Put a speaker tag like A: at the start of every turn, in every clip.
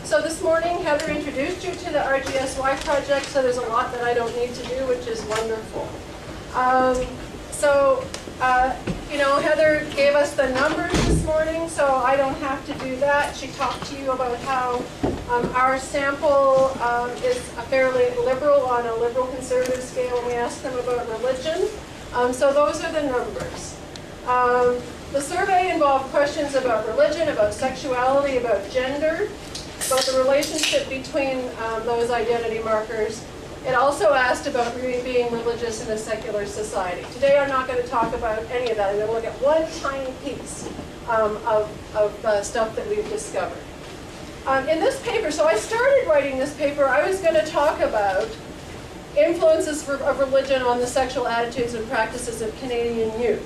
A: So this morning, Heather introduced you to the RGSY project, so there's a lot that I don't need to do, which is wonderful. You know, Heather gave us the numbers this morning, so I don't have to do that. She talked to you about how our sample is fairly liberal on a liberal conservative scale, and we asked them about religion. So those are the numbers. The survey involved questions about religion, about sexuality, about gender, about the relationship between those identity markers. It also asked about being religious in a secular society. Today I'm not going to talk about any of that. I'm going to look at one tiny piece of stuff that we've discovered. In this paper, so I started writing this paper, I was going to talk about influences of religion on the sexual attitudes and practices of Canadian youth.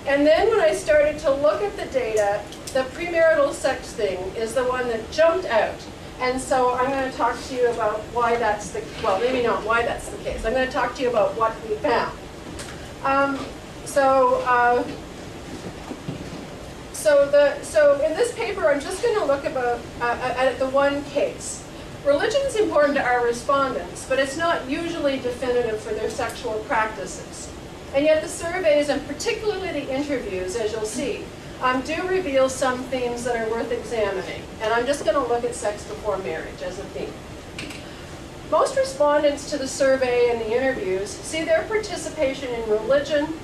A: And then when I started to look at the data, the premarital sex thing is the one that jumped out. And so I'm going to talk to you about why that's the, well, maybe not why that's the case. I'm going to talk to you about what we found. So in this paper, I'm just going to look at the one case. Religion is important to our respondents, but it's not usually definitive for their sexual practices. And yet the surveys, and particularly the interviews, as you'll see, do reveal some themes that are worth examining. And I'm just going to look at sex before marriage as a theme. Most respondents to the survey and the interviews see their participation in religion,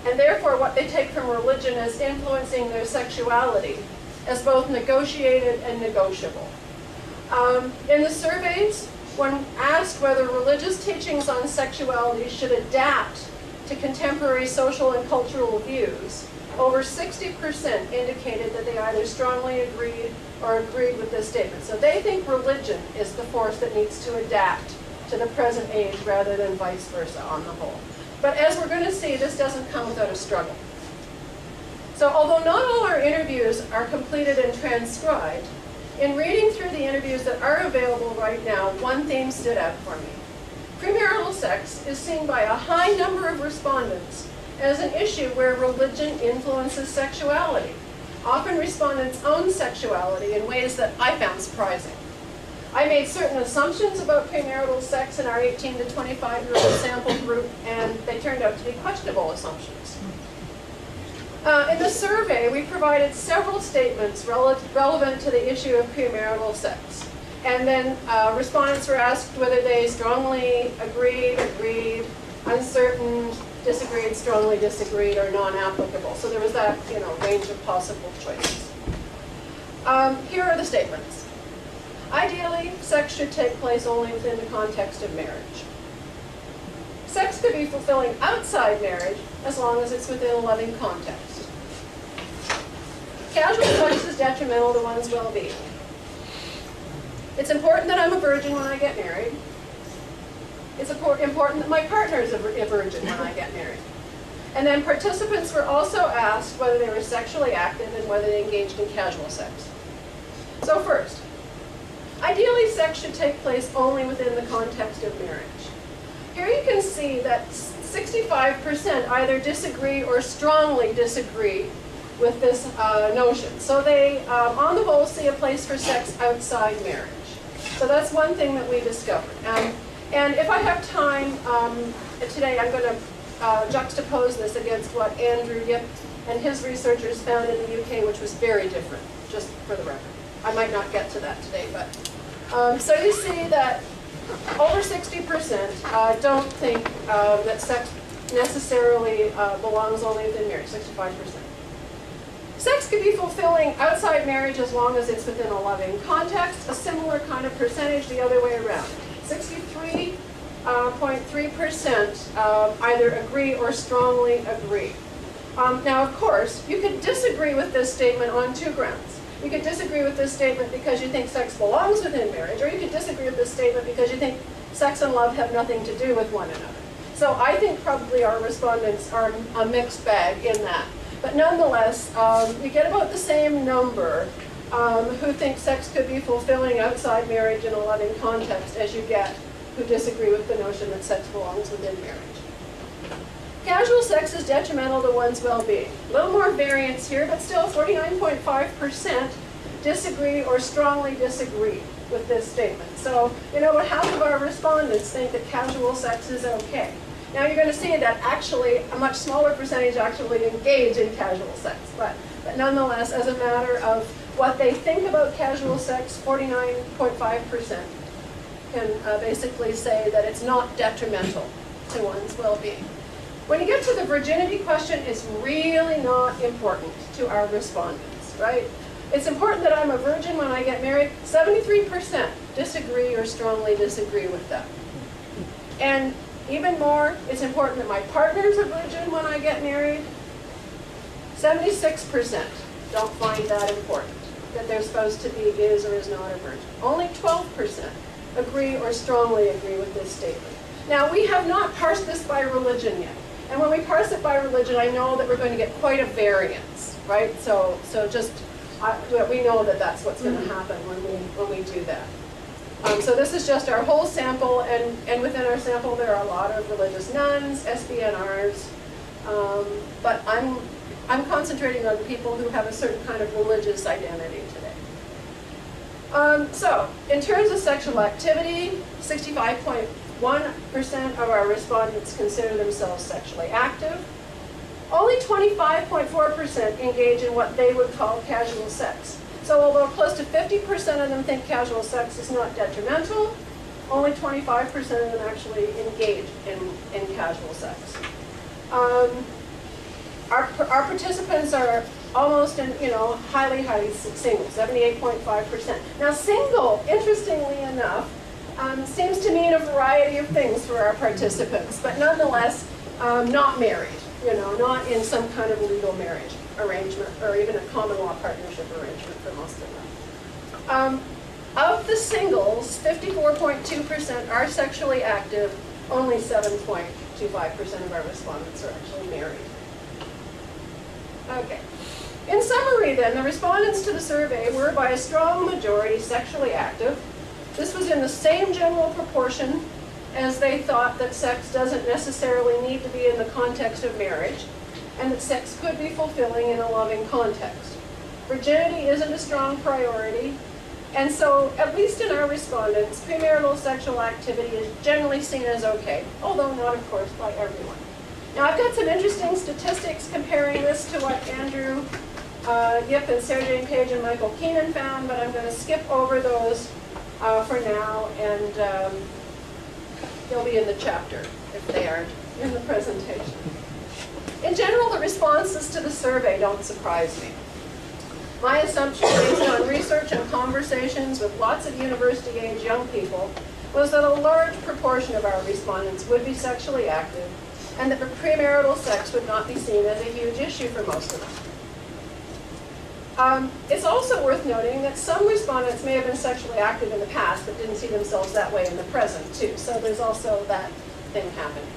A: and therefore what they take from religion as influencing their sexuality, as both negotiated and negotiable. In the surveys, when asked whether religious teachings on sexuality should adapt to contemporary social and cultural views, over 60% indicated that they either strongly agreed or agreed with this statement. So they think religion is the force that needs to adapt to the present age rather than vice versa on the whole. But as we're going to see, this doesn't come without a struggle. So although not all our interviews are completed and transcribed, in reading through the interviews that are available right now, one theme stood out for me. Premarital sex is seen by a high number of respondents as an issue where religion influences sexuality. Often respondents own sexuality in ways that I found surprising. I made certain assumptions about premarital sex in our 18 to 25-year-old sample group, and they turned out to be questionable assumptions. In the survey, we provided several statements relevant to the issue of premarital sex. And then respondents were asked whether they strongly agreed, uncertain, disagreed, strongly disagreed, or non-applicable. So there was that, range of possible choices. Here are the statements. Ideally, sex should take place only within the context of marriage. Sex could be fulfilling outside marriage as long as it's within a loving context. Casual sex is detrimental to one's well-being. It's important that I'm a virgin when I get married. It's important that my partner is a virgin when I get married. And then participants were also asked whether they were sexually active and whether they engaged in casual sex. So first, ideally sex should take place only within the context of marriage. Here you can see that 65% either disagree or strongly disagree with this notion. So they, on the whole, see a place for sex outside marriage. So that's one thing that we discovered. And if I have time today, I'm going to juxtapose this against what Andrew Yip and his researchers found in the UK, which was very different, just for the record. I might not get to that today, but so you see that over 60% don't think that sex necessarily belongs only within marriage, 65%. Sex can be fulfilling outside marriage as long as it's within a loving context, a similar kind of percentage the other way around. 63.3% either agree or strongly agree. Now, of course, you could disagree with this statement on two grounds. You could disagree with this statement because you think sex belongs within marriage, or you could disagree with this statement because you think sex and love have nothing to do with one another. So I think probably our respondents are a mixed bag in that. But nonetheless, you get about the same number who think sex could be fulfilling outside marriage in a loving context as you get who disagree with the notion that sex belongs within marriage. Casual sex is detrimental to one's well-being. A little more variance here, but still 49.5% disagree or strongly disagree with this statement. So, about half of our respondents think that casual sex is okay. Now you're going to see that actually a much smaller percentage actually engage in casual sex, but nonetheless, as a matter of what they think about casual sex, 49.5% can basically say that it's not detrimental to one's well-being. When you get to the virginity question, it's really not important to our respondents, right? It's important that I'm a virgin when I get married. 73% disagree or strongly disagree with that. And even more, it's important that my partner's a virgin when I get married. 76% don't find that important, that their spouse to be is or is not a virgin. Only 12% agree or strongly agree with this statement. Now, we have not parsed this by religion yet. And when we parse it by religion, I know that we're going to get quite a variance, right? So just, we know that that's what's going to happen when we do that. So this is just our whole sample, and within our sample there are a lot of religious nuns, SBNRs, but I'm concentrating on people who have a certain kind of religious identity today. So in terms of sexual activity, 65.1% of our respondents consider themselves sexually active. Only 25.4% engage in what they would call casual sex. So although close to 50% of them think casual sex is not detrimental, only 25% of them actually engage in casual sex. Our participants are almost, highly single, 78.5%. Now single, interestingly enough, seems to mean a variety of things for our participants, but nonetheless not married, not in some kind of legal marriage arrangement or even a common law partnership arrangement for most of them. Of the singles, 54.2% are sexually active, only 7.25% of our respondents are actually married. Okay. In summary then, the respondents to the survey were by a strong majority sexually active. This was in the same general proportion as they thought that sex doesn't necessarily need to be in the context of marriage, and that sex could be fulfilling in a loving context. Virginity isn't a strong priority, and so, at least in our respondents, premarital sexual activity is generally seen as okay, although not, of course, by everyone. Now, I've got some interesting statistics comparing this to what Andrew Yip and Sarah Jane Page and Michael Keenan found, but I'm going to skip over those for now, and they'll be in the chapter if they aren't in the presentation. In general, the responses to the survey don't surprise me. My assumption, based on research and conversations with lots of university-age young people, was that a large proportion of our respondents would be sexually active, and that premarital sex would not be seen as a huge issue for most of them. It's also worth noting that some respondents may have been sexually active in the past, but didn't see themselves that way in the present, too. So there's also that thing happening.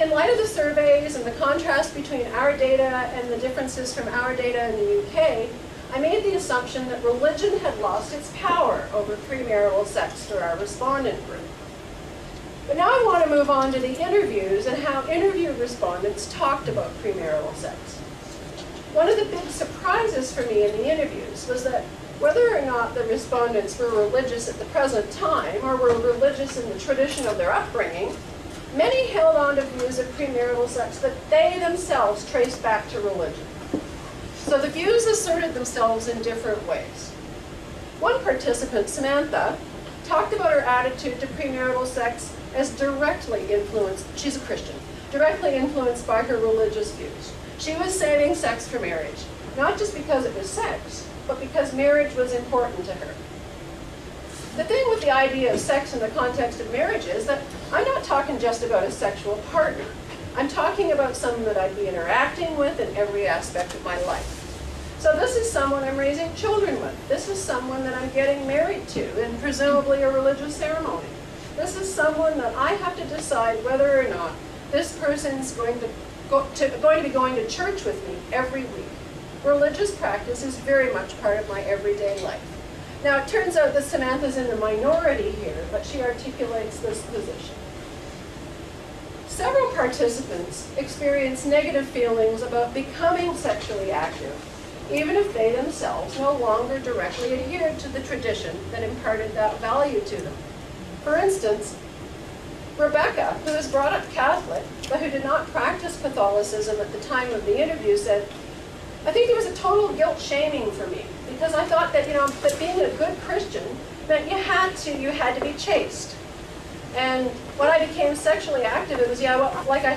A: In light of the surveys and the contrast between our data and the differences from our data in the UK, I made the assumption that religion had lost its power over premarital sex for our respondent group. But now I want to move on to the interviews and how interviewed respondents talked about premarital sex. One of the big surprises for me in the interviews was that whether or not the respondents were religious at the present time or were religious in the tradition of their upbringing, many held on to views of premarital sex that they themselves traced back to religion. So the views asserted themselves in different ways. One participant, Samantha, talked about her attitude to premarital sex as directly influenced, she's a Christian, directly influenced by her religious views. She was saving sex for marriage, not just because it was sex, but because marriage was important to her. The thing with the idea of sex in the context of marriage is that I'm not talking just about a sexual partner. I'm talking about someone that I'd be interacting with in every aspect of my life. So this is someone I'm raising children with. This is someone that I'm getting married to in presumably a religious ceremony. This is someone that I have to decide whether or not this person's going to be going to church with me every week. Religious practice is very much part of my everyday life. Now, it turns out that Samantha's in the minority here, but she articulates this position. Several participants experienced negative feelings about becoming sexually active even if they themselves no longer directly adhered to the tradition that imparted that value to them. For instance, Rebecca, who was brought up Catholic, but who did not practice Catholicism at the time of the interview, said, I think it was a total guilt shaming for me, because I thought that, that being a good Christian meant you had to be chaste. And when I became sexually active, it was, like I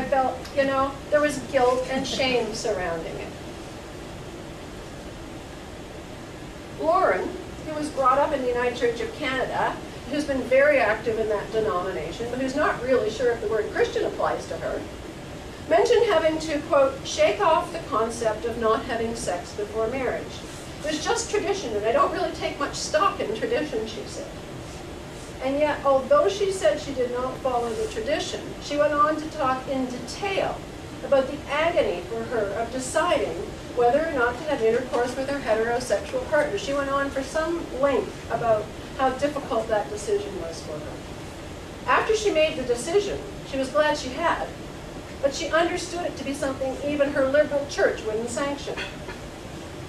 A: felt, there was guilt and shame surrounding it. Lauren, who was brought up in the United Church of Canada, who's been very active in that denomination, but who's not really sure if the word Christian applies to her, mentioned having to, quote, shake off the concept of not having sex before marriage. It was just tradition, and I don't really take much stock in tradition, she said. And yet, although she said she did not follow the tradition, she went on to talk in detail about the agony for her of deciding whether or not to have intercourse with her heterosexual partner. She went on for some length about how difficult that decision was for her. After she made the decision, she was glad she had, but she understood it to be something even her liberal church wouldn't sanction.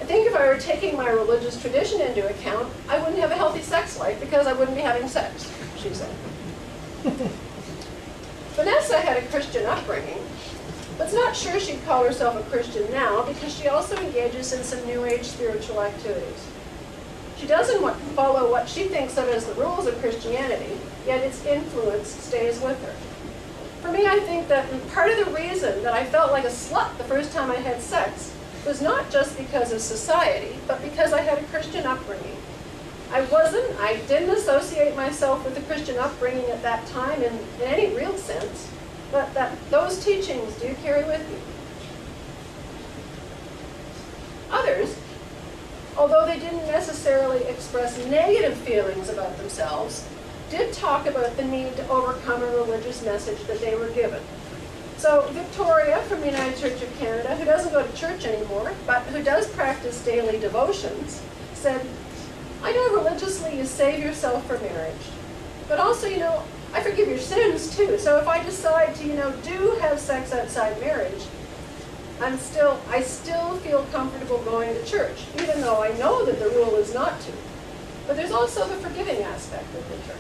A: I think if I were taking my religious tradition into account, I wouldn't have a healthy sex life because I wouldn't be having sex, she said. Vanessa had a Christian upbringing, but's not sure she'd call herself a Christian now because she also engages in some New Age spiritual activities. She doesn't follow what she thinks of as the rules of Christianity, yet its influence stays with her. For me, I think that part of the reason that I felt like a slut the first time I had sex was not just because of society, but because I had a Christian upbringing. I didn't associate myself with the Christian upbringing at that time in any real sense, but that those teachings do carry with you. Others, although they didn't necessarily express negative feelings about themselves, did talk about the need to overcome a religious message that they were given. So Victoria from the United Church of Canada, who doesn't go to church anymore, but who does practice daily devotions, said, I know religiously you save yourself for marriage, but also, I forgive your sins too. So if I decide to, do have sex outside marriage, I still feel comfortable going to church, even though I know that the rule is not to. But there's also the forgiving aspect of the church.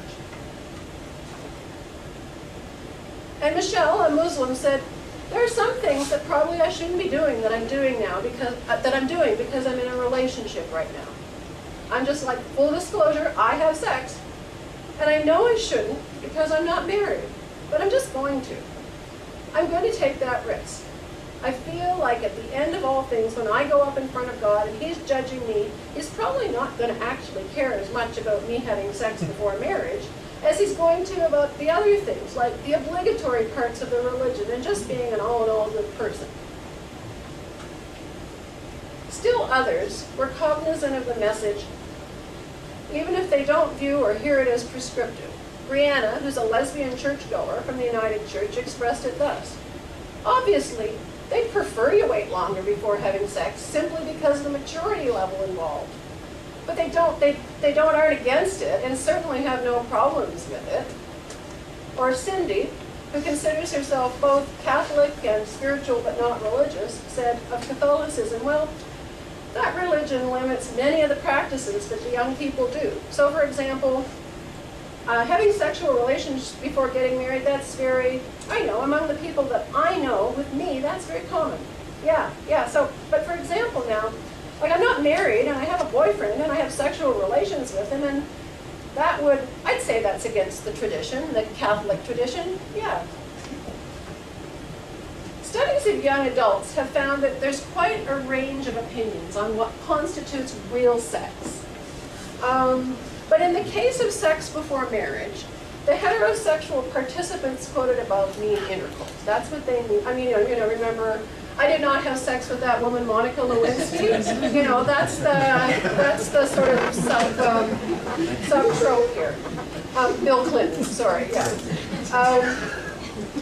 A: And Michelle, a Muslim, said, there are some things that probably I shouldn't be doing that I'm doing now because I'm in a relationship right now. I'm just like, full disclosure, I have sex. And I know I shouldn't because I'm not married, but I'm just going to. I'm going to take that risk. I feel like at the end of all things, when I go up in front of God and He's judging me, He's probably not going to actually care as much about me having sex before marriage as He's going to about the other things, like the obligatory parts of the religion and just being an all-in-all good person. Still others were cognizant of the message, even if they don't view or hear it as prescriptive. Brianna, who's a lesbian churchgoer from the United Church, expressed it thus. Obviously, they'd prefer you wait longer before having sex simply because of the maturity level involved. But they aren't against it and certainly have no problems with it. Or Cindy, who considers herself both Catholic and spiritual but not religious, said of Catholicism, well, that religion limits many of the practices that the young people do. So for example, having sexual relations before getting married, that's among the people that I know, with me, that's very common. Yeah, so, but for example now, like I'm not married and I have a boyfriend and I have sexual relations with him, and I'd say that's against the tradition, the Catholic tradition, yeah. Studies of young adults have found that there's quite a range of opinions on what constitutes real sex. But in the case of sex before marriage, the heterosexual participants quoted above mean intercourse. That's what they mean. I mean, remember, I did not have sex with that woman, Monica Lewinsky. That's the sort of sub-trope here. Bill Clinton, sorry, yeah.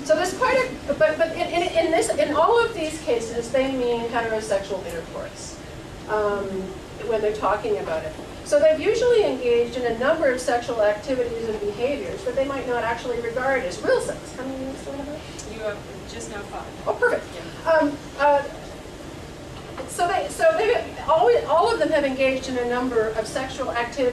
A: So there's quite a, but in all of these cases, they mean heterosexual intercourse when they're talking about it. So they've usually engaged in a number of sexual activities and behaviors that they might not actually regard as real sex. How many minutes do I have?
B: You have just now 5.
A: Oh, perfect.
B: Yeah.
A: So they all of them have engaged in a number of sexual activities.